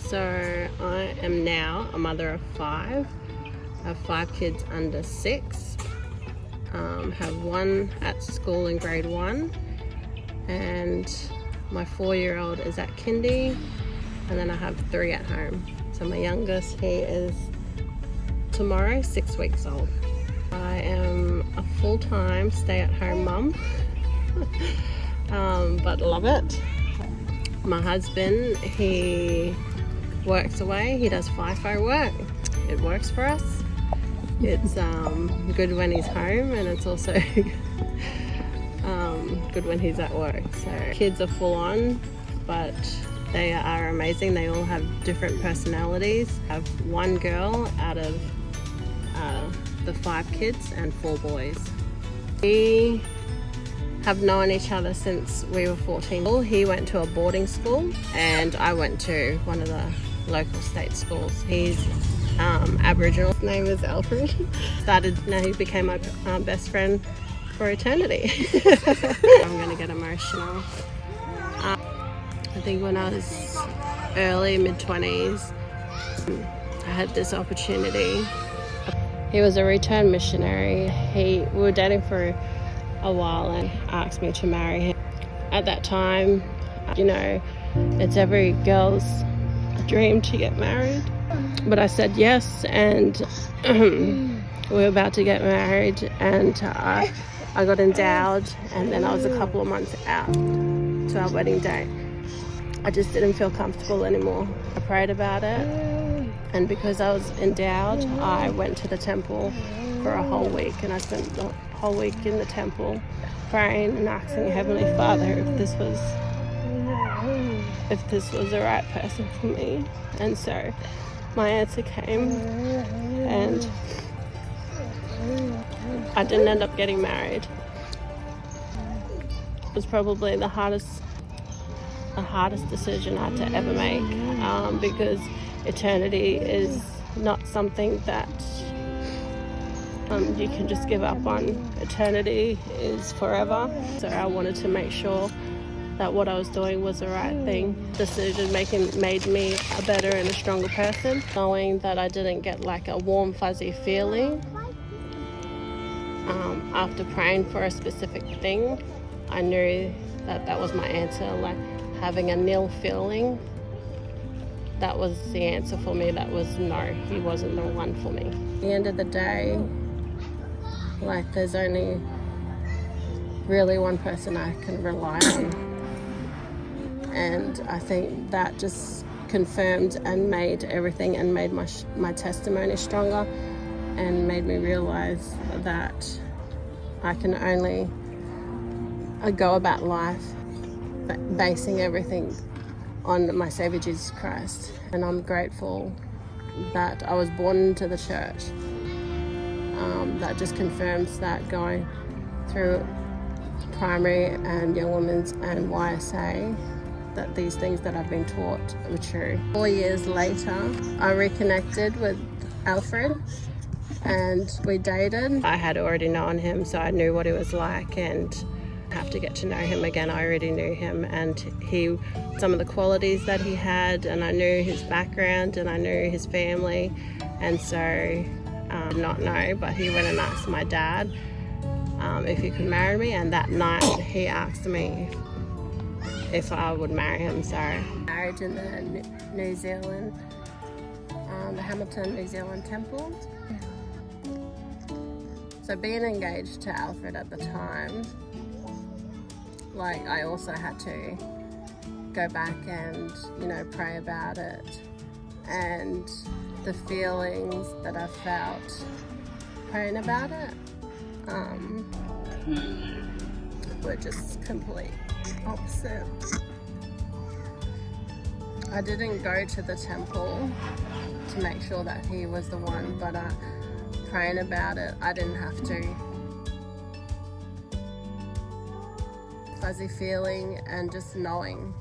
So I am now a mother of 5. I have 5 kids under 6. Have 1 at school in grade 1, and my 4-year-old is at kindy, and then I have 3 at home. So my youngest, he is tomorrow 6 weeks old. I am a full-time stay-at-home mum, but love it. My husband, he works away. He does FIFO work. It works for us. It's good when he's home, and it's also good when he's at work. So kids are full on, but they are amazing. They all have different personalities. I have 1 girl out of the 5 kids and 4 boys. We have known each other since we were 14. He went to a boarding school and I went to one of the local state schools. He's Aboriginal. His name is Alfred. Now he became my best friend for eternity. I'm gonna get emotional. I think when I was early, mid-20s, I had this opportunity. He was a return missionary. We were dating for a while and asked me to marry him. At that time, you know, it's every girl's dream to get married. But I said yes, and we were about to get married, and I got endowed, and then I was a couple of months out to our wedding date. I just didn't feel comfortable anymore. I prayed about it, and because I was endowed, I went to the temple for a whole week, and I spent the whole week in the temple praying and asking Heavenly Father if this was the right person for me. And so my answer came, and I didn't end up getting married. It was probably the hardest decision I had to ever make, because eternity is not something that you can just give up on. Eternity is forever. So I wanted to make sure that what I was doing was the right thing. Decision making made me a better and a stronger person. Knowing that I didn't get like a warm fuzzy feeling after praying for a specific thing, I knew that was my answer. Like having a nil feeling, that was the answer for me. That was no, he wasn't the one for me. At the end of the day, like there's only really one person I can rely on. And I think that just confirmed and made everything, and made my testimony stronger, and made me realize that I can only go about life basing everything on my Saviour Jesus Christ. And I'm grateful that I was born into the church. That just confirms that going through primary and young women's and YSA, that these things that I've been taught were true. 4 years later, I reconnected with Alfred and we dated. I had already known him, so I knew what he was like, and have to get to know him again. I already knew him, and some of the qualities that he had, and I knew his background and I knew his family, and so I did not know, but he went and asked my dad if he could marry me, and that night he asked me if I would marry him. So married in the New Zealand, the Hamilton, New Zealand temple. So being engaged to Alfred at the time, like I also had to go back and, you know, pray about it, and the feelings that I felt praying about it were just complete opposite. I didn't go to the temple to make sure that he was the one, but praying about it, I didn't have to. Fuzzy feeling and just knowing,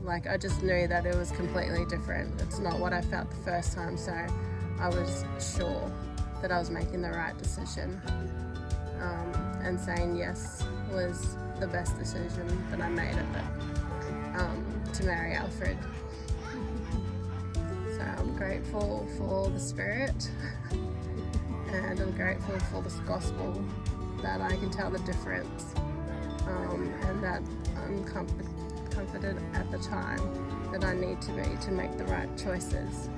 like I just knew that it was completely different. It's not what I felt the first time, so I was sure that I was making the right decision, and saying yes was the best decision that I made to marry Alfred. So I'm grateful for the Spirit and I'm grateful for this gospel that I can tell the difference, and that I'm comforted at the time that I need to be to make the right choices.